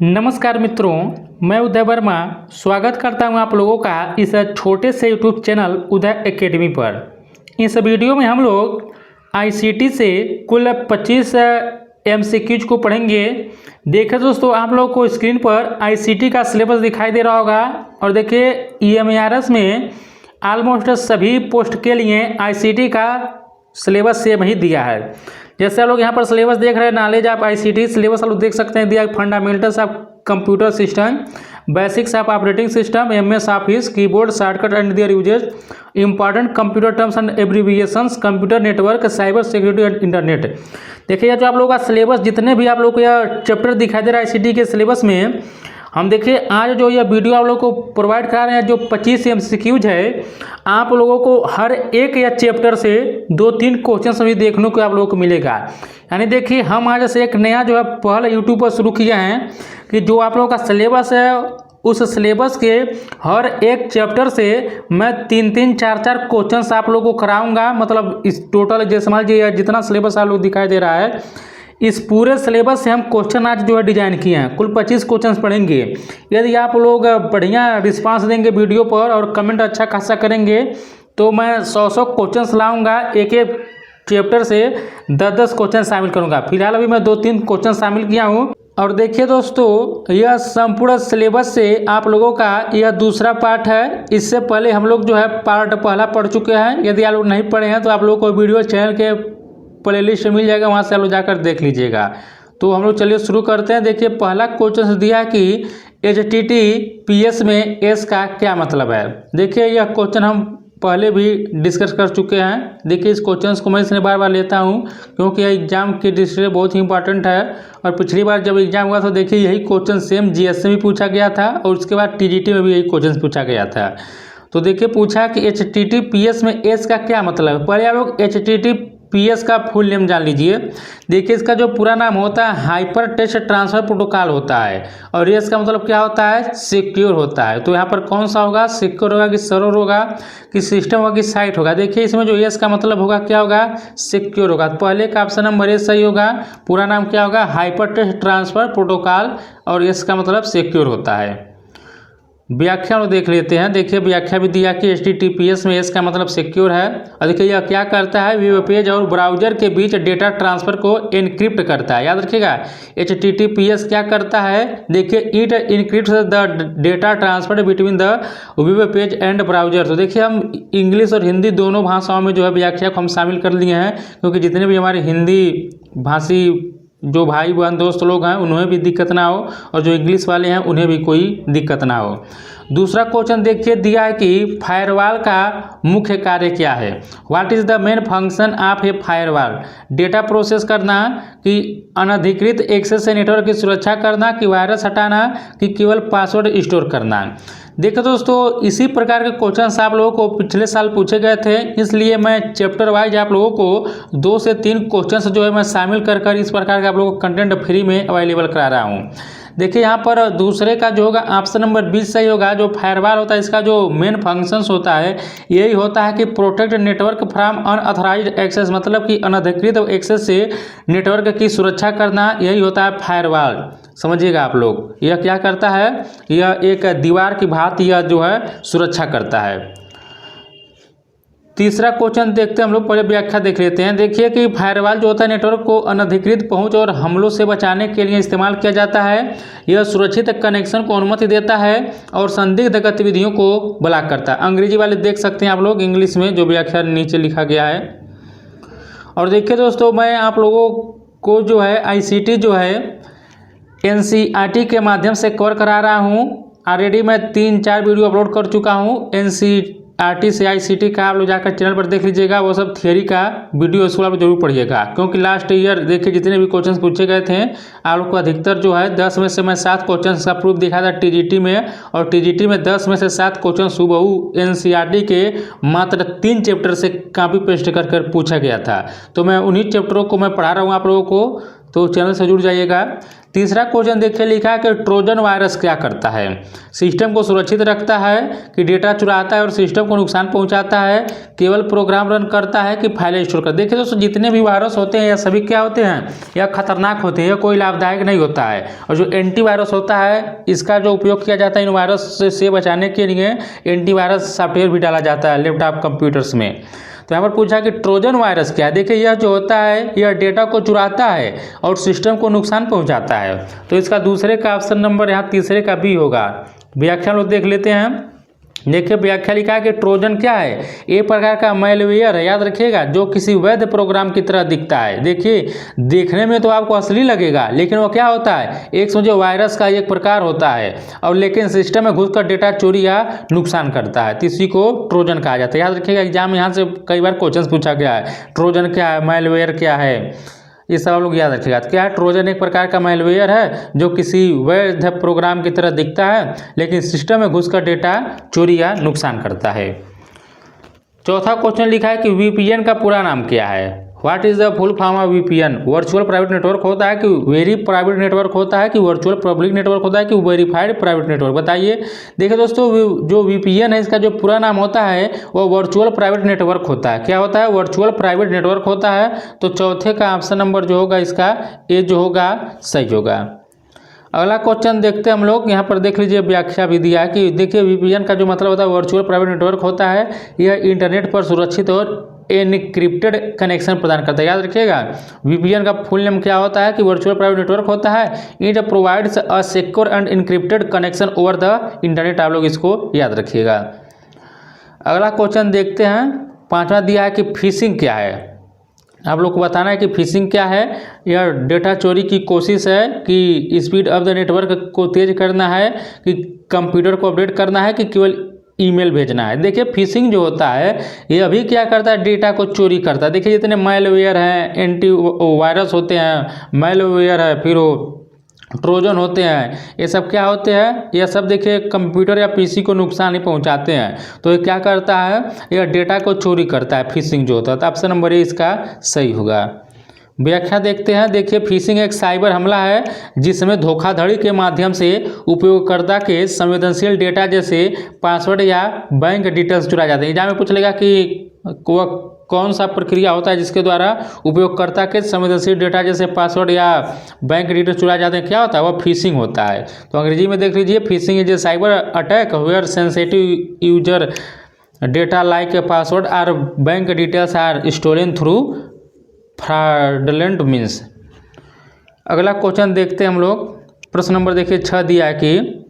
नमस्कार मित्रों, मैं उदय वर्मा स्वागत करता हूं आप लोगों का इस छोटे से यूट्यूब चैनल उदय एकेडमी पर। इस वीडियो में हम लोग आईसीटी से कुल 25 एमसीक्यूज को पढ़ेंगे। देखिए दोस्तों, आप लोगों को स्क्रीन पर आईसीटी का सिलेबस दिखाई दे रहा होगा और देखिए ईएमआरएस में ऑलमोस्ट सभी पोस्ट के लिए आईसीटी का सिलेबस सेम ही दिया है। जैसे आप लोग यहाँ पर सिलेबस देख रहे हैं, नॉलेज ऑफ आईसीटी सिलेबस आप लोग देख सकते हैं दिया, fundamentals of computer system, basics of operating system, MS office, keyboard shortcut and their uses, important computer terms and abbreviations, computer network, cyber security and internet. देखिए जो आप लोगों का सिलेबस जितने भी आप लोग को यह चैप्टर दिखाई दे रहा है आईसीटी के सिलेबस में, हम देखिए आज जो यह वीडियो आप लोगों को प्रोवाइड करा रहे हैं, जो 25 एमसीक्यूज है, आप लोगों को हर एक या चैप्टर से 2-3 क्वेश्चन भी देखने को आप लोगों को मिलेगा। यानी देखिए हम आज से एक नया जो है पहले यूट्यूब पर शुरू किया है कि जो आप लोगों का सिलेबस है उस सिलेबस के हर एक चैप्टर से मैं 3-3, 4-4 क्वेश्चन आप लोगों को कराऊंगा। मतलब इस टोटल जैसे मान लीजिए जितना सिलेबस आप लोग दिखाई दे रहा है, इस पूरे सिलेबस से हम क्वेश्चन आज जो है डिजाइन किए हैं। कुल 25 क्वेश्चन पढ़ेंगे। यदि आप लोग बढ़िया रिस्पांस देंगे वीडियो पर और कमेंट अच्छा खासा करेंगे तो मैं 100 क्वेश्चन लाऊंगा। एक एक चैप्टर से 10-10 क्वेश्चन शामिल करूंगा। फिलहाल अभी मैं 2-3 क्वेश्चन शामिल किया हूं। और देखिए दोस्तों, यह संपूर्ण सिलेबस से आप लोगों का यह दूसरा पार्ट है। इससे पहले हम लोग जो है पार्ट पहला पढ़ चुके हैं। यदि आप लोग नहीं पढ़े हैं तो आप लोगों को वीडियो चैनल के प्लेलिस्ट मिल जाएगा, वहाँ से आप लोग जाकर देख लीजिएगा। तो हम लोग चलिए शुरू करते हैं। देखिए पहला क्वेश्चन दिया है कि HTTPS में एस का क्या मतलब है। देखिए यह क्वेश्चन हम पहले भी डिस्कस कर चुके हैं। देखिए इस क्वेश्चन को मैं इसलिए बार बार लेता हूं क्योंकि यह एग्जाम की दृष्टि से बहुत ही इंपॉर्टेंट है। और पिछली बार जब एग्जाम हुआ तो देखिए यही क्वेश्चन सेम जीएस में भी पूछा गया था और उसके बाद टीजीटी में भी यही क्वेश्चन पूछा गया था। तो देखिए पूछा कि HTTPS में एस का क्या मतलब है। पहले आप लोग HTTPS का फुल नेम जान लीजिए। देखिए इसका जो पूरा नाम होता है हाइपर टेक्स्ट ट्रांसफर प्रोटोकॉल होता है और एस का मतलब क्या होता है, सिक्योर होता है। तो यहाँ पर कौन सा होगा, सिक्योर होगा कि सर्वर होगा कि सिस्टम होगा कि साइट होगा। देखिए इसमें जो एस का मतलब होगा क्या होगा, सिक्योर होगा। तो पहले का ऑप्शन नंबर ए सही होगा। पूरा नाम क्या होगा, हाइपर टेक्स्ट ट्रांसफर प्रोटोकॉल और एस का मतलब सिक्योर होता है। व्याख्या लोग देख लेते हैं। देखिए व्याख्या भी दिया कि HTTPS में एस का मतलब सिक्योर है। और देखिए यह क्या करता है, वेब पेज और ब्राउजर के बीच डेटा ट्रांसफर को एनक्रिप्ट करता है। याद रखिएगा HTTPS क्या करता है, देखिए it encrypts the data transfer between the web page and browser. तो देखिए हम इंग्लिश और हिंदी दोनों भाषाओं में जो है व्याख्या को हम शामिल कर लिए हैं, क्योंकि जितने भी हमारे हिंदी भाषी जो भाई बहन दोस्त लोग हैं उन्हें भी दिक्कत ना हो और जो इंग्लिश वाले हैं उन्हें भी कोई दिक्कत ना हो। दूसरा क्वेश्चन देखिए दिया है कि फायरवॉल का मुख्य कार्य क्या है। What is the main function of A firewall. Data process करना कि अनधिकृत एक्सेस से नेटवर्क की सुरक्षा करना कि वायरस हटाना कि केवल पासवर्ड स्टोर करना। देखो दोस्तों, इसी प्रकार के क्वेश्चन आप लोगों को पिछले साल पूछे गए थे, इसलिए मैं चैप्टर वाइज आप लोगों को 2 से 3 क्वेश्चन जो है मैं शामिल कर इस प्रकार का आप लोगों को कंटेंट फ्री में अवेलेबल करा रहा हूँ। देखिए यहाँ पर दूसरे का जो होगा ऑप्शन नंबर 20 सही होगा। जो फायरवॉल होता है इसका जो मेन फंक्शंस होता है यही होता है कि protect network from unauthorized access, मतलब कि अनधिकृत एक्सेस से नेटवर्क की सुरक्षा करना, यही होता है फायरवॉल। समझिएगा आप लोग, यह क्या करता है, यह एक दीवार की भांति यह जो है सुरक्षा करता है। तीसरा क्वेश्चन देखते हैं हम लोग, पहले व्याख्या देख लेते हैं। देखिए कि फायरवॉल जो होता है नेटवर्क को अनधिकृत पहुंच और हमलों से बचाने के लिए इस्तेमाल किया जाता है। यह सुरक्षित कनेक्शन को अनुमति देता है और संदिग्ध गतिविधियों को ब्लॉक करता है। अंग्रेजी वाले देख सकते हैं आप लोग, इंग्लिश में जो व्याख्या नीचे लिखा गया है। और देखिए दोस्तों, मैं आप लोगों को जो है आईसीटी जो है NCERT के माध्यम से कवर करा रहा हूँ। ऑलरेडी मैं 3-4 वीडियो अपलोड कर चुका हूँ NCERT से आईसीटी का। आप लोग जाकर चैनल पर देख लीजिएगा, वो सब थियरी का वीडियो इसको आप जरूर पढ़िएगा, क्योंकि लास्ट ईयर देखिए जितने भी क्वेश्चन पूछे गए थे आप लोग को अधिकतर जो है 10 में से मैं 7 क्वेश्चन का प्रूफ दिखाया था टीजीटी में, और टीजीटी में 10 में से 7 क्वेश्चन सुबह NCERT के मात्र 3 चैप्टर से कॉपी पेस्ट कर पूछा गया था। तो मैं उन्हीं चैप्टरों को मैं पढ़ा रहा हूँ आप लोगों को, तो चैनल से जुड़ जाइएगा। तीसरा क्वेश्चन देखिए लिखा है कि ट्रोजन वायरस क्या करता है। सिस्टम को सुरक्षित रखता है कि डेटा चुराता है और सिस्टम को नुकसान पहुंचाता है, केवल प्रोग्राम रन करता है कि फाइलें स्टोर करता है। देखिए दोस्तों, जितने भी वायरस होते हैं या सभी क्या होते हैं, या खतरनाक होते हैं, या कोई लाभदायक नहीं होता है। और जो एंटीवायरस होता है इसका जो उपयोग किया जाता है इन वायरस से बचाने के लिए एंटीवायरस सॉफ्टवेयर भी डाला जाता है लैपटॉप कंप्यूटर्स में। तो यहाँ पर पूछा कि ट्रोजन वायरस क्या है। देखिए यह जो होता है यह डेटा को चुराता है और सिस्टम को नुकसान पहुंचाता है। तो इसका दूसरे का ऑप्शन नंबर यहाँ तीसरे का बी होगा। व्याख्या लोग देख लेते हैं। देखिए व्याख्या लिखा है कि ट्रोजन क्या है, एक प्रकार का मैलवेयर है, याद रखिएगा, जो किसी वैध प्रोग्राम की तरह दिखता है। देखिए देखने में तो आपको असली लगेगा, लेकिन वो क्या होता है, एक समझो वायरस का एक प्रकार होता है, और लेकिन सिस्टम में घुसकर डेटा चोरी या नुकसान करता है, तो इसी को ट्रोजन कहा जाता है। याद रखिएगा, एग्जाम में यहाँ से कई बार क्वेश्चन पूछा गया है, ट्रोजन क्या है, मैलवेयर क्या है, ये सब आप लोग याद रखिएगा। क्या है, ट्रोजन एक प्रकार का मैलवेयर है जो किसी वैध प्रोग्राम की तरह दिखता है, लेकिन सिस्टम में घुसकर डेटा चोरी या नुकसान करता है। चौथा क्वेश्चन लिखा है कि वीपीएन का पूरा नाम क्या है। What is the full form of VPN. Virtual private network होता है कि वेरी प्राइवेट नेटवर्क होता है कि वर्चुअल पब्लिक नेटवर्क होता है कि वेरीफाइड प्राइवेट नेटवर्क, बताइए। देखिए दोस्तों, जो वीपीएन है इसका जो पूरा नाम होता है वो वर्चुअल प्राइवेट नेटवर्क होता है। क्या होता है, वर्चुअल प्राइवेट नेटवर्क होता है। तो चौथे का ऑप्शन नंबर जो होगा इसका ए जो होगा सही होगा। अगला क्वेश्चन देखते हैं हम लोग। यहाँ पर देख लीजिए व्याख्या भी दिया है कि देखिए वीपीएन का जो मतलब होता है वर्चुअल प्राइवेट नेटवर्क होता है, यह इंटरनेट पर सुरक्षित और एनक्रिप्टेड कनेक्शन प्रदान करता है। याद रखिएगा, वीपीएन का फुल नेम क्या होता है कि वर्चुअल प्राइवेट नेटवर्क होता है, it provides a secure and encrypted connection over the internet. आप लोग इसको याद रखिएगा। अगला क्वेश्चन देखते हैं। पांचवा दिया है कि फिशिंग क्या है। आप लोग को बताना है कि फिशिंग क्या है। यह डेटा चोरी की कोशिश है कि स्पीड ऑफ द नेटवर्क को तेज करना है, कि कंप्यूटर को अपडेट करना है, कि केवल ईमेल भेजना है। देखिए फिशिंग जो होता है ये अभी क्या करता है, डेटा को चोरी करता है। देखिए जितने मैलवेयर हैं, एंटी वायरस होते हैं, मैलवेयर है, फिर वो ट्रोजन होते हैं, ये सब क्या होते हैं, ये सब देखिए कंप्यूटर या पीसी को नुकसान ही पहुंचाते हैं। तो ये क्या करता है, यह डेटा को चोरी करता है, फिशिंग जो होता है। तो ऑप्शन नंबर ए इसका सही होगा। व्याख्या देखते हैं। देखिए फिशिंग एक साइबर हमला है जिसमें धोखाधड़ी के माध्यम से उपयोगकर्ता के संवेदनशील डेटा जैसे पासवर्ड या बैंक डिटेल्स चुराए जाते हैं। एग्जाम में पूछ लेगा कि वह कौन सा प्रक्रिया होता है जिसके द्वारा उपयोगकर्ता के संवेदनशील डेटा जैसे पासवर्ड या बैंक डिटेल्स चुराए जाते हैं, क्या होता है, वह फिशिंग होता है। तो अंग्रेजी में देख लीजिए, phishing is a cyber attack where sensitive user data like password or bank details are stolen through fraudulent means. अगला क्वेश्चन देखते हैं हम लोग। प्रश्न नंबर देखिए 6 दिया है कि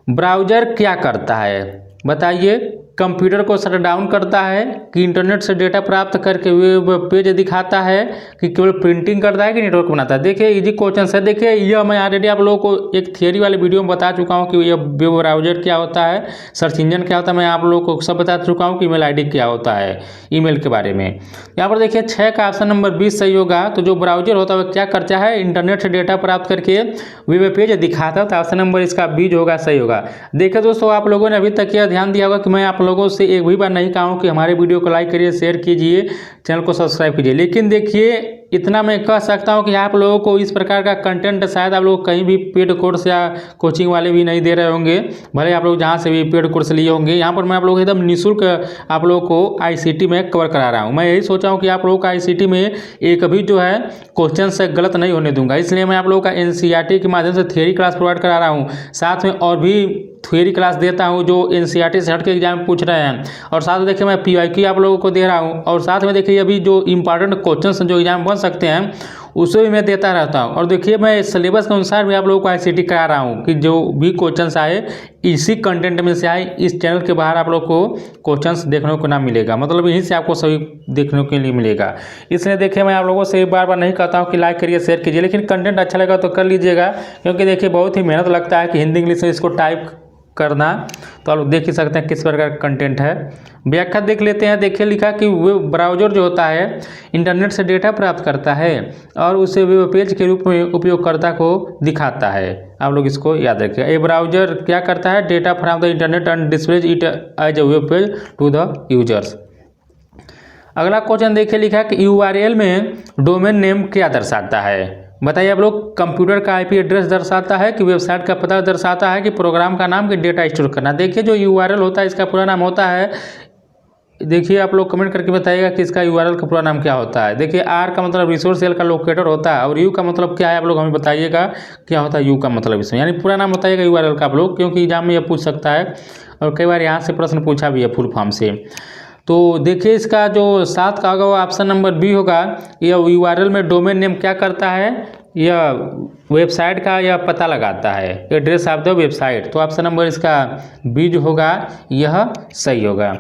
ब्राउज़र क्या करता है, बताइए। कंप्यूटर को शट डाउन करता है, कि इंटरनेट से डेटा प्राप्त करके वेब पेज दिखाता है, कि केवल प्रिंटिंग करता है, कि नेटवर्क बनाता है। देखिए इजी क्वेश्चन है। देखिए यह मैं ऑलरेडी आप लोगों को एक थियरी वाले वीडियो में बता चुका हूं कि यह वेब ब्राउज़र क्या होता है, सर्च इंजन क्या होता है, मैं आप लोगों को सब बता चुका हूं कि ईमेल आईडी क्या होता है, ईमेल के बारे में। यहाँ पर देखिए 6 का ऑप्शन नंबर 20 सही होगा। तो जो ब्राउज़र होता है वह क्या करता है, इंटरनेट से डेटा प्राप्त करके वेब पेज दिखाता है। तो ऑप्शन नंबर इसका बी जो होगा सही होगा। देखिए दोस्तों, आप लोगों ने अभी तक यह ध्यान दिया होगा कि मैं आप लोगों से एक भी बार नहीं कहा हूं कि हमारे वीडियो को लाइक करिए, शेयर कीजिए, चैनल को सब्सक्राइब कीजिए। लेकिन देखिए इतना मैं कह सकता हूं कि आप लोगों को इस प्रकार का कंटेंट शायद आप लोग कहीं भी पेड कोर्स या कोचिंग वाले भी नहीं दे रहे होंगे, भले आप लोग जहां से भी पेड कोर्स लिए होंगे। यहाँ पर मैं आप लोगों को एकदम निःशुल्क आप लोगों को आईसीटी में कवर करा रहा हूँ। मैं यही सोचा हूँ कि आप लोगों का आईसीटी में एक भी जो है क्वेश्चन से गलत नहीं होने दूंगा, इसलिए मैं आप लोगों का एनसीईआरटी के माध्यम से थियरी क्लास प्रोवाइड करा रहा हूँ, साथ में और भी थ्योरी क्लास देता हूं जो एनसीईआरटी से हट के एग्जाम में पूछ रहे हैं, और साथ में देखिए मैं पीवाईक्यू आप लोगों को दे रहा हूं, और साथ में देखिए अभी जो इंपॉर्टेंट क्वेश्चंस जो एग्जाम बन सकते हैं उसे भी मैं देता रहता हूं। और देखिए मैं सिलेबस के अनुसार भी आप लोगों को आईसीटी करा रहा हूं कि जो भी क्वेश्चंस आए इसी कंटेंट में से आए, इस चैनल के बाहर आप लोग को क्वेश्चंस देखने को ना मिलेगा, मतलब यहीं से आपको सभी देखने के लिए मिलेगा। इसलिए देखिए मैं आप लोगों से बार बार नहीं कहता हूँ कि लाइक करिए, शेयर कीजिए, लेकिन कंटेंट अच्छा लगा तो कर लीजिएगा, क्योंकि देखिए बहुत ही मेहनत लगता है कि हिंदी इंग्लिश में इसको टाइप करना। तो आप लोग देख ही सकते हैं किस प्रकार का कंटेंट है। व्याख्या देख लेते हैं। देखिए लिखा कि वेब ब्राउज़र जो होता है इंटरनेट से डेटा प्राप्त करता है और उसे वेब पेज के रूप में उपयोगकर्ता को दिखाता है। आप लोग इसको याद रखिए। ये ब्राउज़र क्या करता है, data from the internet and displays it as a web page to the users. अगला क्वेश्चन देखिए लिखा कि यूआरएल में डोमेन नेम क्या दर्शाता है। बताइए आप लोग, कंप्यूटर का आईपी एड्रेस दर्शाता है कि वेबसाइट का पता दर्शाता है कि प्रोग्राम का नाम कि डेटा स्टोर करना। देखिए जो यूआरएल होता है इसका पूरा नाम होता है, देखिए आप लोग कमेंट करके बताइएगा कि इसका यूआरएल का पूरा नाम क्या होता है। देखिए आर का मतलब रिसोर्स सेल का लोकेटर होता है और यू का मतलब क्या है, आप लोग हमें बताइएगा क्या होता है यू का मतलब इसमें, यानी पूरा नाम बताइएगा यूआरएल का आप लोग, क्योंकि एग्जाम में यह पूछ सकता है और कई बार यहाँ से प्रश्न पूछा भी है फुल फॉर्म से। तो देखिए इसका जो 7 का होगा वो ऑप्शन नंबर बी होगा। यह यूआरएल में डोमेन नेम क्या करता है, यह वेबसाइट का यह पता लगाता है, एड्रेस ऑफ द वेबसाइट। तो ऑप्शन नंबर इसका बी जो होगा यह सही होगा।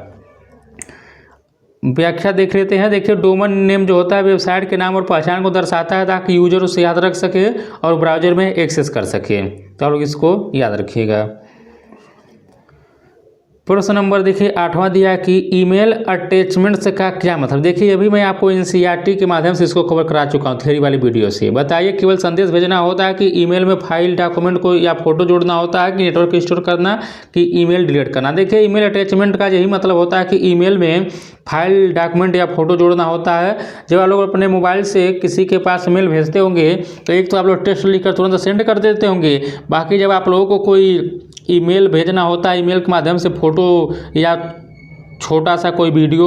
व्याख्या देख लेते हैं। देखिए डोमेन नेम जो होता है वेबसाइट के नाम और पहचान को दर्शाता है ताकि यूजर उसे याद रख सके और ब्राउजर में एक्सेस कर सके। तो आप लोग इसको याद रखिएगा। प्रश्न नंबर देखिए 8वां दिया कि ईमेल अटैचमेंट्स का क्या मतलब। देखिए अभी मैं आपको एनसीईआरटी के माध्यम से इसको कवर करा चुका हूँ थ्योरी वाली वीडियो से। बताइए केवल संदेश भेजना होता है कि ईमेल में फाइल डॉक्यूमेंट को या फोटो जोड़ना होता है कि नेटवर्क स्टोर करना कि ईमेल डिलीट करना। देखिए ईमेल अटैचमेंट का यही मतलब होता है कि ईमेल में फाइल डॉक्यूमेंट या फोटो जोड़ना होता है। जब आप लोग अपने मोबाइल से किसी के पास मेल भेजते होंगे तो एक तो आप लोग टेक्स्ट लिखकर तुरंत सेंड कर देते होंगे, बाकी जब आप लोगों को कोई ईमेल भेजना होता है, ईमेल के माध्यम से फोटो या छोटा सा कोई वीडियो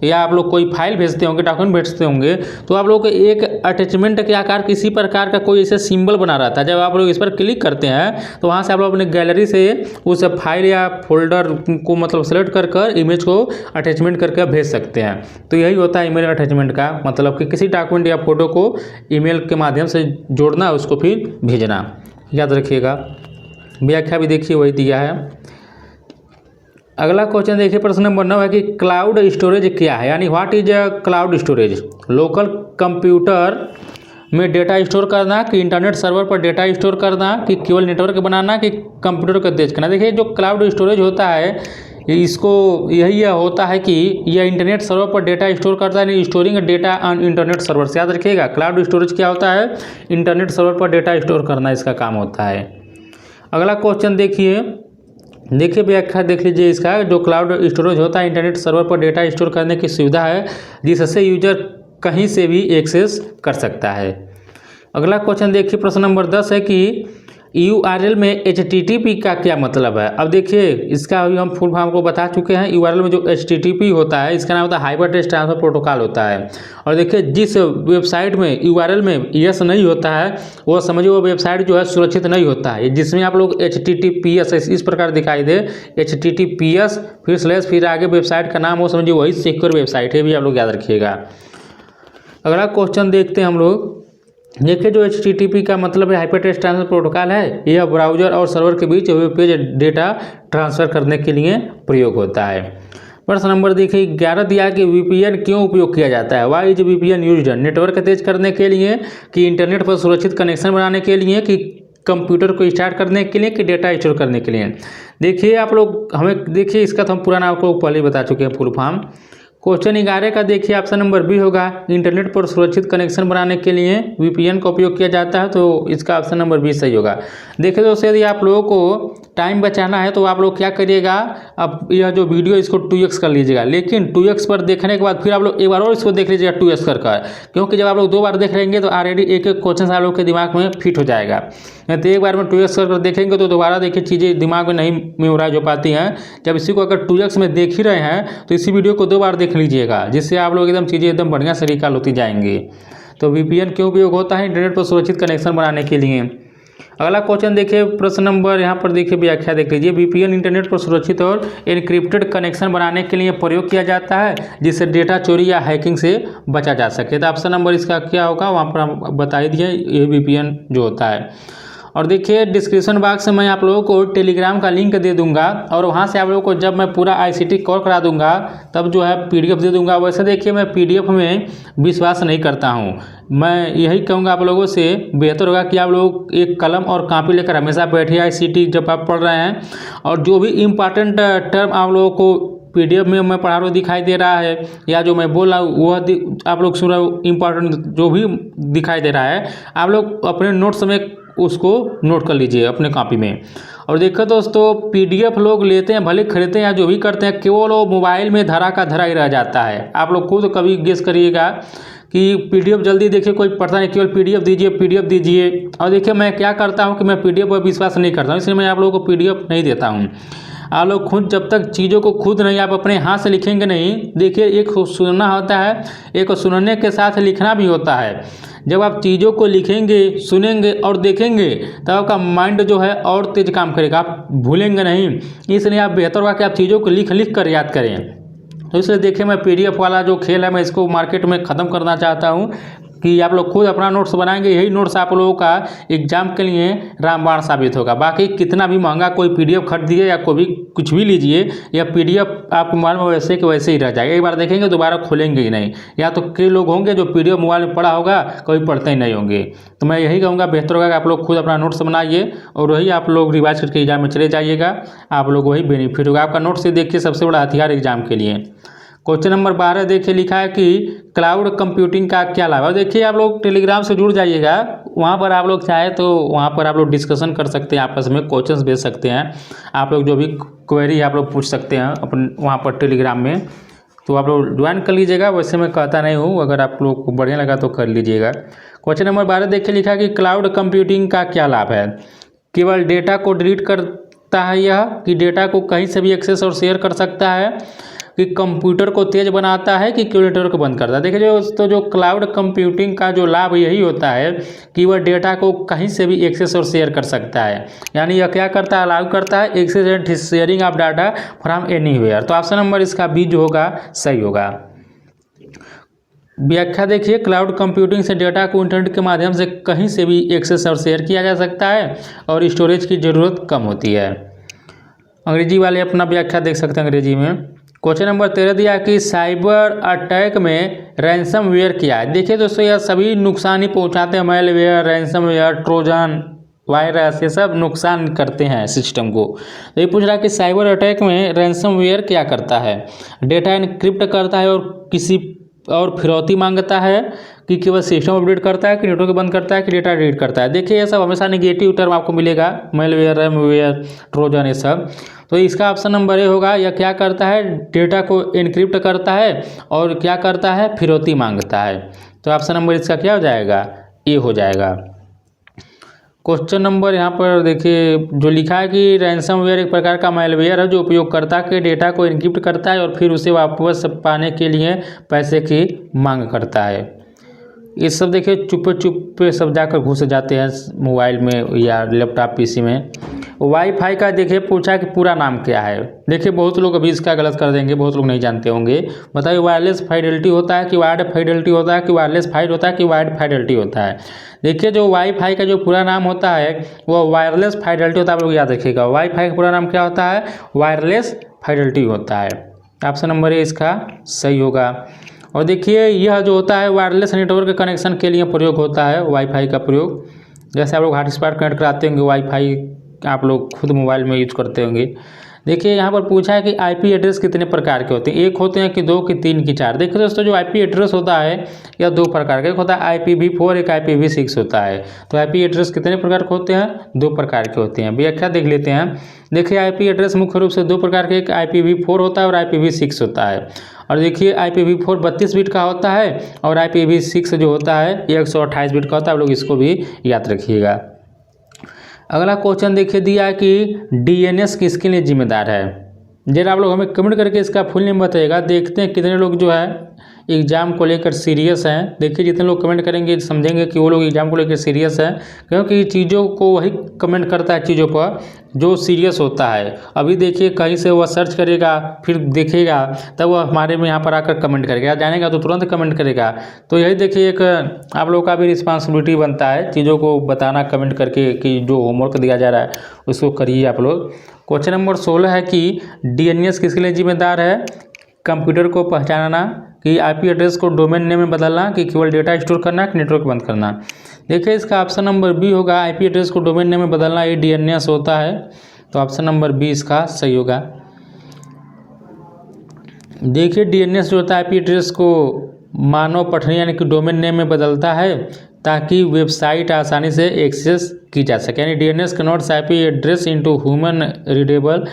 या आप लोग कोई फाइल भेजते होंगे, डॉक्यूमेंट भेजते होंगे, तो आप लोग एक अटैचमेंट के आकार किसी प्रकार का कोई ऐसे सिंबल बना रहता है। जब आप लोग इस पर क्लिक करते हैं तो वहाँ से आप लोग अपने गैलरी से उस फाइल या फोल्डर को मतलब सेलेक्ट कर कर इमेज को अटैचमेंट करके भेज सकते हैं। तो यही होता है ईमेल अटैचमेंट का मतलब कि किसी डॉक्यूमेंट या फोटो को ईमेल के माध्यम से जोड़ना, उसको फिर भेजना। याद रखिएगा। व्याख्या भी देखिए वही दिया है। अगला क्वेश्चन देखिए प्रश्न नंबर 9 है कि क्लाउड स्टोरेज क्या है, यानी what is cloud storage. Local computer में डेटा स्टोर करना कि इंटरनेट सर्वर पर डेटा स्टोर करना कि केवल नेटवर्क बनाना कि कंप्यूटर को तेज करना। देखिए जो क्लाउड स्टोरेज होता है इसको यही होता है कि यह इंटरनेट सर्वर पर डेटा स्टोर करता है, storing data on internet server से। याद रखिएगा क्लाउड स्टोरेज क्या होता है, इंटरनेट सर्वर पर डेटा स्टोर करना इसका काम होता है। अगला क्वेश्चन देखिए व्याख्या देख लीजिए इसका। जो क्लाउड स्टोरेज होता है इंटरनेट सर्वर पर डेटा स्टोर करने की सुविधा है जिससे यूजर कहीं से भी एक्सेस कर सकता है। अगला क्वेश्चन देखिए प्रश्न नंबर 10 है कि यूआरएल में HTTP का क्या मतलब है। अब देखिए इसका अभी हम फुल फॉर्म को बता चुके हैं। यूआरएल में जो HTTP होता है इसका नाम होता है हाइपर टेक्स्ट ट्रांसफर प्रोटोकॉल होता है। और देखिए जिस वेबसाइट में यूआरएल में यस नहीं होता है वो समझिए वो वेबसाइट जो है सुरक्षित नहीं होता है। जिसमें आप लोग HTTPS इस प्रकार दिखाई दे, HTTPS फिर स्लैश फिर आगे वेबसाइट का नाम हो, समझिए वही सिक्योर वेबसाइट है, भी आप लोग याद रखिएगा। अगला क्वेश्चन देखते हैं हम लोग। देखिए जो HTTP का मतलब है हाइपर टेक्स्ट ट्रांसफर प्रोटोकॉल है, यह ब्राउजर और सर्वर के बीच वेब पेज डेटा ट्रांसफर करने के लिए प्रयोग होता है। प्रश्न नंबर देखिए 11 दिया कि VPN क्यों उपयोग किया जाता है। Why is VPN used. Network तेज करने के लिए कि इंटरनेट पर सुरक्षित कनेक्शन बनाने के लिए कि कंप्यूटर को स्टार्ट करने के लिए कि डेटा स्टोर करने के लिए। देखिए आप लोग हमें देखिए इसका तो हम पुराना आपको पहले बता चुके हैं फुल फॉर्म। क्वेश्चन 11 का देखिए ऑप्शन नंबर बी होगा। इंटरनेट पर सुरक्षित कनेक्शन बनाने के लिए VPN का उपयोग किया जाता है, तो इसका ऑप्शन नंबर बी सही होगा। देखिए दोस्तों यदि आप लोगों को टाइम बचाना है तो आप लोग क्या करिएगा, अब यह जो वीडियो इसको 2x कर लीजिएगा, लेकिन 2x पर देखने के बाद फिर आप लोग एक बार और इसको देख लीजिएगा 2x कर, क्योंकि जब आप लोग 2 बार देख लेंगे तो ऑलरेडी एक एक क्वेश्चन आप लोग के दिमाग में फिट हो जाएगा। तो एक बार में 2x कर देखेंगे तो दोबारा देखिए चीज़ें दिमाग में नहीं मेमोराइज हो पाती हैं। जब इसी को अगर 2x में देख ही रहे हैं तो इसी वीडियो को 2 बार देख लीजिएगा, जिससे आप लोग एकदम चीज़ें एकदम बढ़िया से रिकॉल होती जाएंगी। तो VPN क्यों उपयोग होता है, इंटरनेट पर सुरक्षित कनेक्शन बनाने के लिए। अगला क्वेश्चन देखिए प्रश्न नंबर यहाँ पर देखिए व्याख्या देख लीजिए। VPN इंटरनेट पर सुरक्षित और एनक्रिप्टेड कनेक्शन बनाने के लिए प्रयोग किया जाता है जिससे डेटा चोरी या हैकिंग से बचा जा सके। तो ऑप्शन नंबर इसका क्या होगा वहाँ पर हम बता ही दिए, ये VPN जो होता है। और देखिए डिस्क्रिप्शन बॉक्स में मैं आप लोगों को टेलीग्राम का लिंक दे दूंगा और वहाँ से आप लोगों को जब मैं पूरा ICT कवर करा दूंगा तब जो है PDF दे दूंगा। वैसे देखिए मैं PDF में विश्वास नहीं करता हूँ। मैं यही कहूँगा आप लोगों से, बेहतर होगा कि आप लोग एक कलम और कॉपी लेकर हमेशा बैठिए ICT जब आप पढ़ रहे हैं, और जो भी इम्पॉर्टेंट टर्म आप लोगों को PDF में मैं पढ़ा रहा दिखाई दे रहा है या जो मैं बोल रहा हूँ वह आप लोग सुन रहे हो, इम्पॉर्टेंट जो भी दिखाई दे रहा है आप लोग अपने नोट्स में उसको नोट कर लीजिए अपने कॉपी में। और देखो दोस्तों PDF लोग लेते हैं भले खरीदते हैं या जो भी करते हैं, केवल वो मोबाइल में धरा का धरा ही रह जाता है। आप लोग खुद कभी गेस करिएगा कि पीडीएफ जल्दी देखिए, कोई पढ़ता नहीं, केवल पीडीएफ दीजिए। और देखिए मैं क्या करता हूँ कि मैं पीडीएफ पर विश्वास नहीं करता हूँ, इसलिए मैं आप लोगों को पीडीएफ नहीं देता हूँ। आप लोग खुद जब तक चीज़ों को खुद नहीं आप अपने हाथ से लिखेंगे नहीं, देखिए एक सुनना होता है, एक सुनने के साथ लिखना भी होता है। जब आप चीज़ों को लिखेंगे, सुनेंगे और देखेंगे तब आपका माइंड जो है और तेज काम करेगा, आप भूलेंगे नहीं। इसलिए आप बेहतर होगा कि आप चीज़ों को लिख कर याद करें। तो इसलिए देखिए मैं पीडीएफ वाला जो खेल है मैं इसको मार्केट में ख़त्म करना चाहता हूँ कि आप लोग खुद अपना नोट्स बनाएंगे। यही नोट्स आप लोगों का एग्जाम के लिए रामबाण साबित होगा। बाकी कितना भी महंगा कोई पीडीएफ खरीदिए या कोई भी कुछ भी लीजिए, या पीडीएफ आपके मोबाइल में वैसे के वैसे ही रह जाएगा, एक बार देखेंगे दोबारा खोलेंगे ही नहीं। या तो कई लोग होंगे जो पीडीएफ मोबाइल में पढ़ा होगा, कभी पढ़ते ही नहीं होंगे। तो मैं यही कहूँगा बेहतर होगा कि आप लोग खुद अपना नोट्स बनाइए और वही आप लोग रिवाइज करके एग्जाम में चले जाइएगा, आप लोग वही बेनिफिट होगा। आपका नोट्स से देखिए सबसे बड़ा हथियार एग्जाम के लिए। क्वेश्चन नंबर 12 देखिए लिखा है कि क्लाउड कंप्यूटिंग का क्या लाभ है। देखिए आप लोग टेलीग्राम से जुड़ जाइएगा, वहाँ पर आप लोग चाहे तो वहाँ पर आप लोग डिस्कशन कर सकते हैं, आपस में क्वेश्चंस भेज सकते हैं, आप लोग जो भी क्वेरी आप लोग पूछ सकते हैं अपन वहाँ पर टेलीग्राम में। तो आप लोग ज्वाइन कर लीजिएगा, वैसे मैं कहता नहीं हूँ, अगर आप लोग को बढ़िया लगा तो कर लीजिएगा। क्वेश्चन नंबर 12 देखिए लिखा है कि क्लाउड कंप्यूटिंग का क्या लाभ है। केवल डेटा को डिलीट करता है यह, कि डेटा को कहीं से भी एक्सेस और शेयर कर सकता है, कि कंप्यूटर को तेज बनाता है, कि कैलकुलेटर को बंद करता है। देखिए दोस्तों जो क्लाउड कंप्यूटिंग का जो लाभ यही होता है कि वह डेटा को कहीं से भी एक्सेस और शेयर कर सकता है। यानी यह क्या करता है, अलाउ करता है access and sharing of data from anywhere. तो ऑप्शन नंबर इसका बी जो होगा सही होगा। व्याख्या देखिए, क्लाउड कंप्यूटिंग से डेटा को इंटरनेट के माध्यम से कहीं से भी एक्सेस और शेयर किया जा सकता है और स्टोरेज की ज़रूरत कम होती है। अंग्रेजी वाले अपना व्याख्या देख सकते हैं अंग्रेजी में। क्वेश्चन नंबर 13 दिया कि साइबर अटैक में रैंसमवेयर क्या है। देखिए दोस्तों यह सभी नुकसान ही पहुंचाते हैं, मेलवेयर, रैंसमवेयर, ट्रोजन, वायरस, ये सब नुकसान करते हैं सिस्टम को। तो ये पूछ रहा है कि साइबर अटैक में रैंसमवेयर क्या करता है। डेटा इनक्रिप्ट करता है और किसी और फिरौती मांगता है, कि केवल सिस्टम अपडेट करता है, कि नेटवर्क बंद करता है, कि डेटा डिलीट करता है। देखिए ये सब हमेशा नेगेटिव टर्म आपको मिलेगा, मेलवेयर, रैमवेयर, ट्रोजन, ये सब। तो इसका ऑप्शन नंबर ए होगा। यह क्या करता है, डेटा को इनक्रिप्ट करता है और क्या करता है, फिरौती मांगता है। तो ऑप्शन नंबर इसका क्या हो जाएगा, ए हो जाएगा। क्वेश्चन नंबर यहाँ पर देखिए जो लिखा है कि रैंसमवेयर एक प्रकार का मैलवेयर है जो उपयोगकर्ता के डेटा को इनक्रिप्ट करता है और फिर उसे वापस पाने के लिए पैसे की मांग करता है। ये सब देखिए चुप्पे सब जाकर घुस जाते हैं मोबाइल में या लैपटॉप पीसी में। वाईफाई का देखिए पूछा कि पूरा नाम क्या है। देखिए बहुत लोग अभी इसका गलत कर देंगे, बहुत लोग नहीं जानते होंगे। बताइए वायरलेस फाइडेलिटी होता है कि वायर्ड फाइडेलिटी होता है, कि वायरलेस फाइड होता है, कि वायर्ड फाइडेलिटी होता है। देखिए जो वाईफाई का जो पूरा नाम होता है वो वायरलेस फाइडेलिटी होता है। आप लोग याद रखिएगा, वाईफाई का पूरा नाम क्या होता है, वायरलेस फाइडेलिटी होता है। ऑप्शन नंबर ए इसका सही होगा। और देखिए यह जो होता है वायरलेस नेटवर्क कनेक्शन के लिए प्रयोग होता है वाईफाई का प्रयोग। जैसे आप लोग हॉटस्पॉट कनेक्ट कराते होंगे, वाईफाई आप लोग खुद मोबाइल में यूज करते होंगे। देखिए यहाँ पर पूछा है कि आईपी एड्रेस कितने प्रकार के होते हैं, एक होते हैं कि दो, कि तीन, कि चार। देखिए दोस्तों जो आईपी एड्रेस होता है यह दो प्रकार का, एक होता है IPv4, एक IPv6 होता है। तो आईपी एड्रेस कितने प्रकार के होते हैं, दो प्रकार के होते हैं। व्याख्या देख लेते हैं। देखिए आईपी एड्रेस मुख्य रूप से दो प्रकार के, एक IPv4 होता है और IPv6 होता है। और देखिए IPv4 32 बिट का होता है और IPv6 जो होता है 128 बिट का होता है। आप लोग इसको भी याद रखिएगा। अगला क्वेश्चन देखिए दिया है कि DNS किसके लिए जिम्मेदार है। जरा आप लोग हमें कमेंट करके इसका फुल नेम बताइएगा। देखते हैं कितने लोग जो है एग्ज़ाम को लेकर सीरियस हैं। देखिए जितने लोग कमेंट करेंगे समझेंगे कि वो लोग एग्ज़ाम को लेकर सीरियस हैं, क्योंकि चीज़ों को वही कमेंट करता है चीज़ों पर जो सीरियस होता है। अभी देखिए कहीं से वह सर्च करेगा, फिर देखेगा, तब वह हमारे में यहाँ पर आकर कमेंट करेगा, जानेगा तो तुरंत कमेंट करेगा। तो यही देखिए एक आप लोग का भी रिस्पॉन्सिबिलिटी बनता है चीज़ों को बताना कमेंट करके, कि जो होमवर्क दिया जा रहा है उसको करिए आप लोग। क्वेश्चन नंबर 16 है कि DNS किसके लिए जिम्मेदार है। कंप्यूटर को पहचानना, कि IP एड्रेस को डोमेन नेम में बदलना, कि केवल डेटा स्टोर करना, कि नेटवर्क बंद करना। देखिए इसका ऑप्शन नंबर बी होगा। IP एड्रेस को डोमेन नेम में बदलना ये DNS होता है। तो ऑप्शन नंबर बी इसका सही होगा। देखिए DNS जो होता है IP एड्रेस को मानव पठनीय यानी कि डोमेन नेम में बदलता है ताकि वेबसाइट आसानी से एक्सेस की जा सके। यानी DNS converts IP address into human readable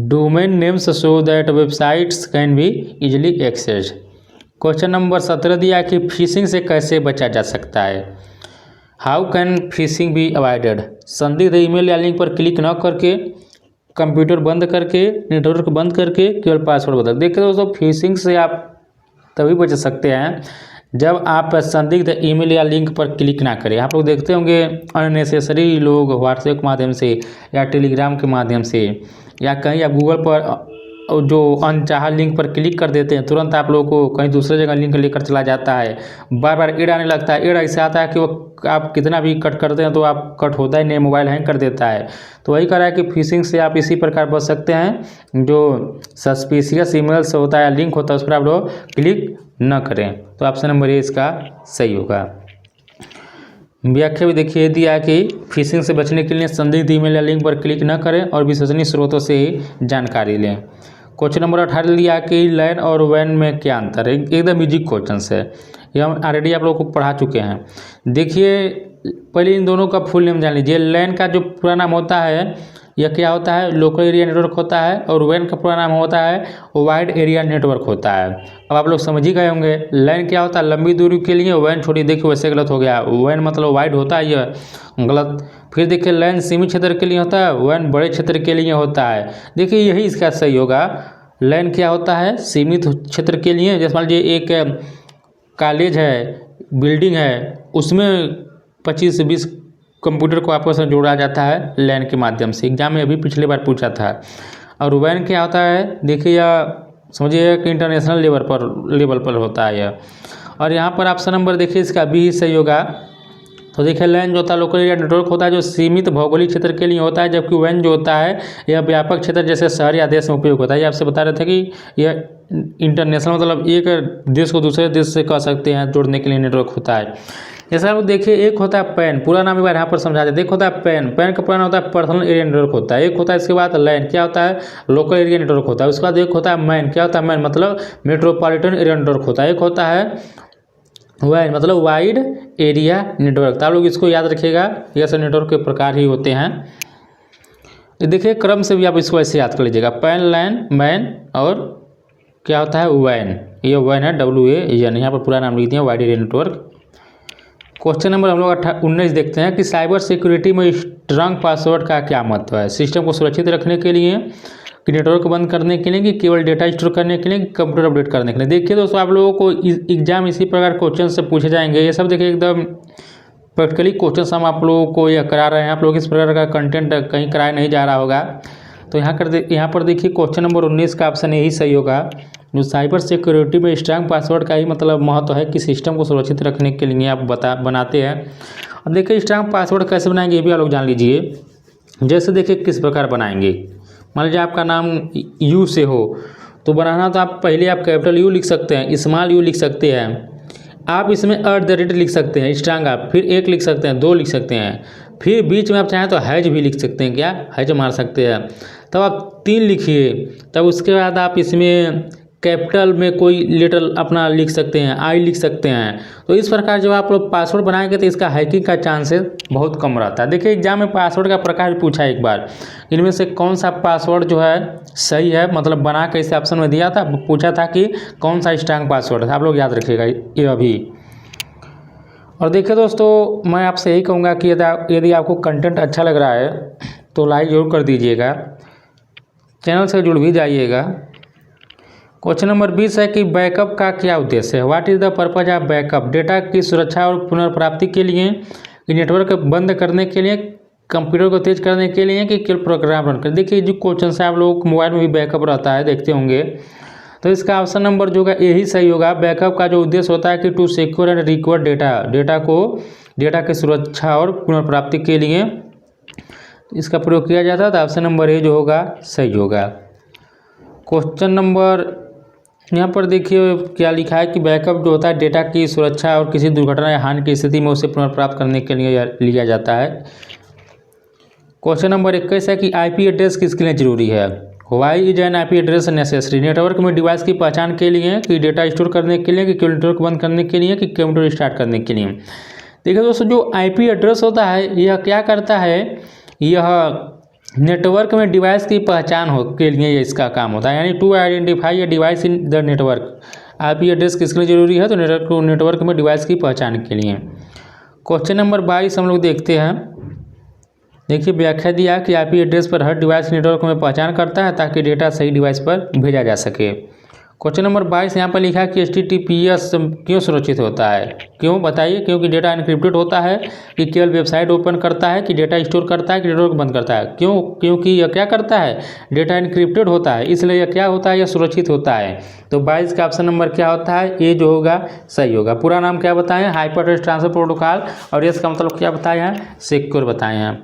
domain names so that websites can be easily accessed. Question number 17 दिया कि फिशिंग से कैसे बचा जा सकता है। How can fishing be avoided. संदिग्ध ईमेल या लिंक पर क्लिक न करके, कंप्यूटर बंद करके, नेटवर्क बंद करके केवल पासवर्ड बदल। देखिए दोस्तों, फिशिंग से आप तभी बच सकते हैं जब आप संदिग्ध ईमेल या लिंक पर क्लिक ना करें। आप लोग देखते होंगे अननेसेसरी लोग व्हाट्सएप के माध्यम से या टेलीग्राम के माध्यम से या कहीं आप गूगल पर जो अनचाहा लिंक पर क्लिक कर देते हैं, तुरंत आप लोगों को कहीं दूसरे जगह लिंक लेकर चला जाता है। बार बार एड आने लगता है। एड ऐसा आता है कि वो आप कितना भी कट करते हैं तो आप कट होता ही नहीं, मोबाइल हैंग कर देता है। तो वही कह रहा है कि फिशिंग से आप इसी प्रकार बच सकते हैं। जो सस्पिशियस ईमेल्स होता है, लिंक होता है, उस पर आप लोग क्लिक न करें। तो ऑप्शन नंबर ए इसका सही होगा। व्याख्या भी देखिए दिया कि फिशिंग से बचने के लिए संदिग्ध ईमेल या लिंक पर क्लिक न करें और विश्वसनीय स्रोतों से जानकारी लें। क्वेश्चन नंबर 18 लिया कि लैन और वैन में क्या अंतर है। एकदम इजी क्वेश्चन है, ये हम ऑलरेडी आप लोगों को पढ़ा चुके हैं। देखिए पहले इन दोनों का फुल नेम जान लीजिए। लैन का जो पूरा नाम होता है यह क्या होता है, लोकल एरिया नेटवर्क होता है, और वैन का पूरा नाम होता है वाइड एरिया नेटवर्क होता है। अब आप लोग समझ ही गए होंगे लैन क्या होता है, लंबी दूरी के लिए। वैन छोटी, देखिए वैसे गलत हो गया। वैन मतलब वाइड होता है, यह गलत। फिर देखिए लैन सीमित क्षेत्र के लिए होता है, वैन बड़े क्षेत्र के लिए होता है। देखिए यही इसका सही होगा। लैन क्या होता है, सीमित क्षेत्र के लिए। जैसे मान लीजिए एक कॉलेज है, बिल्डिंग है, उसमें 25 से 20 कंप्यूटर को आपस में जोड़ा जाता है लैन के माध्यम से। एग्जाम में अभी पिछले बार पूछा था। और वैन क्या होता है, देखिए यह समझिए कि इंटरनेशनल लेवल पर होता है यह। और यहाँ पर ऑप्शन नंबर देखिए इसका बी ही सही होगा। तो देखिए लैन जो होता है लोकल एरिया नेटवर्क होता है, जो सीमित भौगोलिक क्षेत्र के लिए होता है, जबकि वैन जो होता है यह व्यापक क्षेत्र जैसे शहर या देश में उपयोग होता है। ये आपसे बता रहे थे कि यह इंटरनेशनल मतलब एक देश को दूसरे देश से कह सकते हैं जोड़ने के लिए नेटवर्क होता है। जैसे आप देखिए एक होता है पैन, पूरा नाम एक बार यहाँ पर समझा देते। एक होता है पैन, पैन का पूरा नाम होता है पर्सनल एरिया नेटवर्क होता है। एक होता है इसके बाद लैन, क्या होता है, लोकल एरिया नेटवर्क होता है। उसके बाद एक होता है मैन, क्या होता है मैन मतलब मेट्रोपॉलिटन एरिया नेटवर्क होता है। एक होता है वैन मतलब वाइड एरिया नेटवर्क। तो आप लोग इसको याद रखिएगा, यह सब नेटवर्क के प्रकार ही होते हैं। देखिए क्रम से भी आप इसको ऐसे याद कर लीजिएगा, पैन, लैन, मैन और क्या होता है वैन। ये वैन है, WAN, यहाँ पर पूरा नाम लिख दिया wide area network. Question number हम लोग 19 देखते हैं कि साइबर सिक्योरिटी में स्ट्रांग पासवर्ड का क्या महत्व है। सिस्टम को सुरक्षित रखने के लिए, कि नेटवर्क बंद करने के लिए, कि केवल डेटा स्टोर करने के लिए, कि कंप्यूटर अपडेट करने के लिए। देखिए दोस्तों आप लोगों को एग्जाम इसी प्रकार क्वेश्चन से पूछे जाएंगे। ये सब देखिए एकदम प्रैक्टिकली क्वेश्चन हम आप लोगों को यह करा रहे हैं। आप लोग इस प्रकार का कंटेंट कहीं कराया नहीं जा रहा होगा। तो यहाँ पर देखिए क्वेश्चन नंबर 19 का ऑप्शन यही सही होगा। जो साइबर सिक्योरिटी में स्ट्रांग पासवर्ड का ही मतलब महत्व है कि सिस्टम को सुरक्षित रखने के लिए आप बनाते हैं। अब देखिए स्ट्रांग पासवर्ड कैसे बनाएंगे ये भी आप लोग जान लीजिए। जैसे देखिए किस प्रकार बनाएंगे। मान लीजिए आपका नाम यू से हो, तो बनाना तो आप पहले आप कैपिटल यू लिख सकते हैं, स्मॉल यू लिख सकते हैं, आप इसमें @ लिख सकते हैं स्ट्रांग आप, फिर 1 लिख सकते हैं, 2 लिख सकते हैं, फिर बीच में आप चाहें तो हैज भी लिख सकते हैं, क्या हैज मार सकते हैं। तब आप 3 लिखिए, तब उसके बाद आप इसमें कैपिटल में कोई लेटर अपना लिख सकते हैं, आई लिख सकते हैं। तो इस प्रकार जब आप लोग पासवर्ड बनाएंगे तो इसका हैकिंग का चांसेस बहुत कम रहता है। देखिए एग्जाम में पासवर्ड का प्रकार पूछा एक बार, इनमें से कौन सा पासवर्ड जो है सही है, मतलब बना के इस ऑप्शन में दिया था, पूछा था कि कौन सा स्ट्रांग पासवर्ड है। आप लोग याद रखिएगा ये अभी। और देखिए दोस्तों मैं आपसे यही कहूँगा कि यदि आपको कंटेंट अच्छा लग रहा है तो लाइक ज़रूर कर दीजिएगा, चैनल से जुड़ भी जाइएगा। क्वेश्चन नंबर 20 है कि बैकअप का क्या उद्देश्य है। What is the purpose of backup. Data की सुरक्षा और पुनर्प्राप्ति के लिए, कि नेटवर्क बंद करने के लिए, कंप्यूटर को तेज करने के लिए, कि केवल प्रोग्राम रन कर। देखिए जो क्वेश्चन है आप लोग मोबाइल में भी बैकअप रहता है, देखते होंगे। तो इसका ऑप्शन नंबर जो है यही सही होगा। बैकअप का जो उद्देश्य होता है कि to secure and recover data की सुरक्षा और पुनर्प्राप्ति के लिए इसका प्रयोग किया जाता है। तो ऑप्शन नंबर ए जो होगा सही होगा। क्वेश्चन नंबर यहाँ पर देखिए क्या लिखा है कि बैकअप जो होता है डेटा की सुरक्षा और किसी दुर्घटना या हानि की स्थिति में उसे पुनर्प्राप्त करने के लिए लिया जाता है। क्वेश्चन नंबर 21 है कि IP एड्रेस किसके लिए जरूरी है। Why is an IP address necessary. Network में डिवाइस की पहचान के लिए, कि डेटा स्टोर करने के लिए, कि नेटवर्क बंद करने के लिए, कि कंप्यूटर स्टार्ट करने के लिए। देखिए दोस्तों जो IP एड्रेस होता है यह क्या करता है, यह नेटवर्क में डिवाइस की पहचान के लिए इसका काम होता है, यानी to identify a device in the network. IP address किसके लिए जरूरी है? तो नेटवर्क में डिवाइस की पहचान के लिए। क्वेश्चन नंबर 22 हम लोग देखते हैं। देखिए व्याख्या दिया कि आईपी एड्रेस पर हर डिवाइस नेटवर्क में पहचान करता है ताकि डेटा सही डिवाइस पर भेजा जा सके। क्वेश्चन नंबर 22 यहाँ पर लिखा है कि HTTPS क्यों सुरक्षित होता है? क्यों बताइए? क्योंकि डेटा एनक्रिप्टेड होता है, कि केवल वेबसाइट ओपन करता है, कि डेटा स्टोर करता है, कि नेटवर्क बंद करता है? क्यों? क्योंकि यह क्या करता है? डेटा एनक्रिप्टेड होता है, इसलिए यह क्या होता है? यह सुरक्षित होता है। तो 22 का ऑप्शन नंबर क्या होता है? ये जो होगा सही होगा। पूरा नाम क्या बताए हैं? Hypertext transfer protocol. और इसका मतलब क्या बताए हैं? सिक्योर बताए हैं।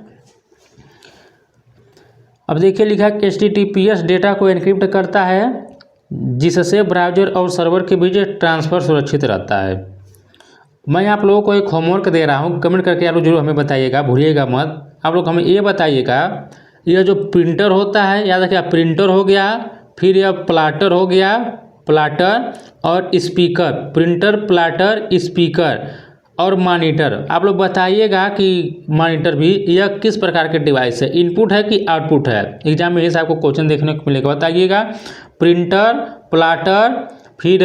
अब देखिए लिखा है कि HTTPS डेटा को एनक्रिप्ट करता है जिससे ब्राउज़र और सर्वर के बीच ट्रांसफ़र सुरक्षित रहता है। मैं आप लोगों को एक होमवर्क दे रहा हूँ, कमेंट करके आप लोग जरूर हमें बताइएगा, भूलिएगा मत। आप लोग हमें ये बताइएगा, यह जो प्रिंटर होता है, याद रखिए प्रिंटर हो गया, फिर यह प्लाटर हो गया, प्लाटर और स्पीकर, प्रिंटर, प्लाटर, स्पीकर और मॉनिटर। आप लोग बताइएगा कि मॉनिटर भी यह किस प्रकार के डिवाइस है, इनपुट है कि आउटपुट है? एग्जाम में ये आपको क्वेश्चन देखने को मिलेगा, बताइएगा। प्रिंटर, प्लाटर, फिर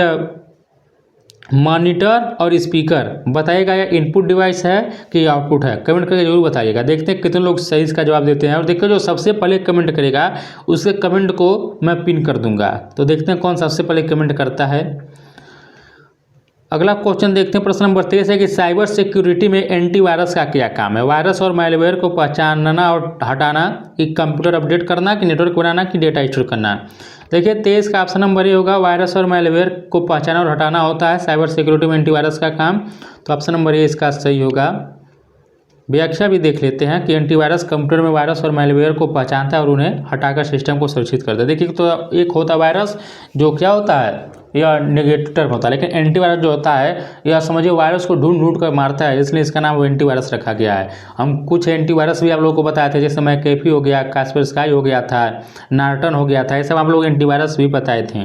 मॉनिटर और स्पीकर, बताइएगा यह इनपुट डिवाइस है कि आउटपुट है? कमेंट करके जरूर बताइएगा। देखते हैं कितने लोग सही इसका जवाब देते हैं। और देखिए जो सबसे पहले कमेंट करेगा उसके कमेंट को मैं पिन कर दूंगा। तो देखते हैं कौन सबसे पहले कमेंट करता है। अगला क्वेश्चन देखते हैं, प्रश्न नंबर 23 है कि साइबर सिक्योरिटी में एंटीवायरस का क्या काम है? वायरस और मैलवेयर को पहचानना और हटाना, कि कंप्यूटर अपडेट करना, कि नेटवर्क बनाना, कि डेटा स्टोर करना? देखिए 23 का ऑप्शन नंबर ये होगा, वायरस और मैलवेयर को पहचाना और हटाना होता है साइबर सिक्योरिटी में एंटीवायरस का काम। तो ऑप्शन नंबर ये इसका सही होगा। व्याख्या भी देख लेते हैं कि एंटीवायरस कंप्यूटर में वायरस और मैलवेयर को पहचानता है और उन्हें हटाकर सिस्टम को सुरक्षित करता है। देखिए तो एक होता है वायरस जो क्या होता है, यह नेगेटिव होता है, लेकिन एंटीवायरस जो होता है यह समझिए वायरस को ढूंढ कर मारता है, इसलिए इसका नाम एंटीवायरस रखा गया है। हम कुछ एंटीवायरस भी आप लोगों को बताए थे, जैसे मैकेफी हो गया, कास्पेरस्काई हो गया था, नॉर्टन हो गया था, ये सब आप लोग एंटीवायरस भी बताए थे।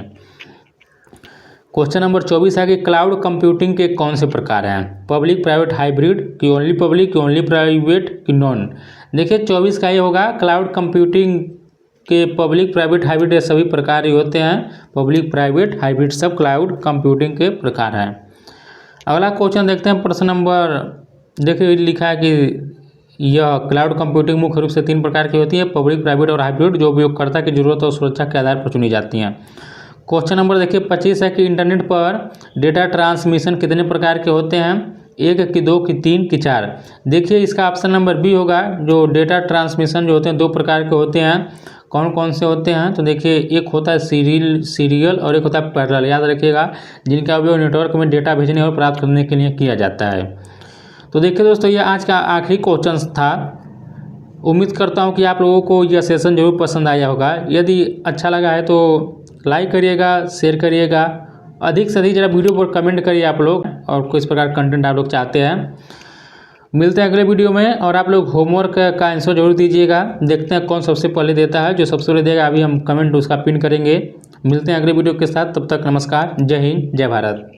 क्वेश्चन नंबर 24 है कि क्लाउड कंप्यूटिंग के कौन से प्रकार हैं? पब्लिक, प्राइवेट, हाइब्रिड, कि ओनली पब्लिक, कि ओनली प्राइवेट, कि नॉन? देखिए 24 का ये होगा, क्लाउड कंप्यूटिंग के पब्लिक, प्राइवेट, हाइब्रिड ये सभी प्रकार ही होते हैं। पब्लिक, प्राइवेट, हाइब्रिड सब क्लाउड कंप्यूटिंग के प्रकार हैं। अगला क्वेश्चन देखते हैं, प्रश्न नंबर देखिए लिखा है कि यह क्लाउड कंप्यूटिंग मुख्य रूप से 3 प्रकार की होती है, पब्लिक, प्राइवेट और हाइब्रिड, जो उपयोगकर्ता की जरूरत और सुरक्षा के आधार पर चुनी जाती हैं। क्वेश्चन नंबर देखिए 25 है कि इंटरनेट पर डेटा ट्रांसमिशन कितने प्रकार के होते हैं? 1, कि 2, कि 3, कि 4? देखिए इसका ऑप्शन नंबर बी होगा, जो डेटा ट्रांसमिशन जो होते हैं 2 प्रकार के होते हैं। कौन कौन से होते हैं? तो देखिए एक होता है सीरियल और एक होता है पैरेलल, याद रखिएगा, जिनका उपयोग नेटवर्क में डेटा भेजने और प्राप्त करने के लिए किया जाता है। तो देखिए दोस्तों ये आज का आखिरी क्वेश्चन था। उम्मीद करता हूँ कि आप लोगों को यह सेशन जरूर पसंद आया होगा। यदि अच्छा लगा है तो लाइक करिएगा, शेयर करिएगा, अधिक से अधिक जरा वीडियो पर कमेंट करिए आप लोग, और किस प्रकार कंटेंट आप लोग चाहते हैं। मिलते हैं अगले वीडियो में, और आप लोग होमवर्क का आंसर जरूर दीजिएगा। देखते हैं कौन सबसे पहले देता है, जो सबसे पहले देगा अभी हम कमेंट उसका पिन करेंगे। मिलते हैं अगले वीडियो के साथ, तब तक नमस्कार, जय हिंद, जय भारत।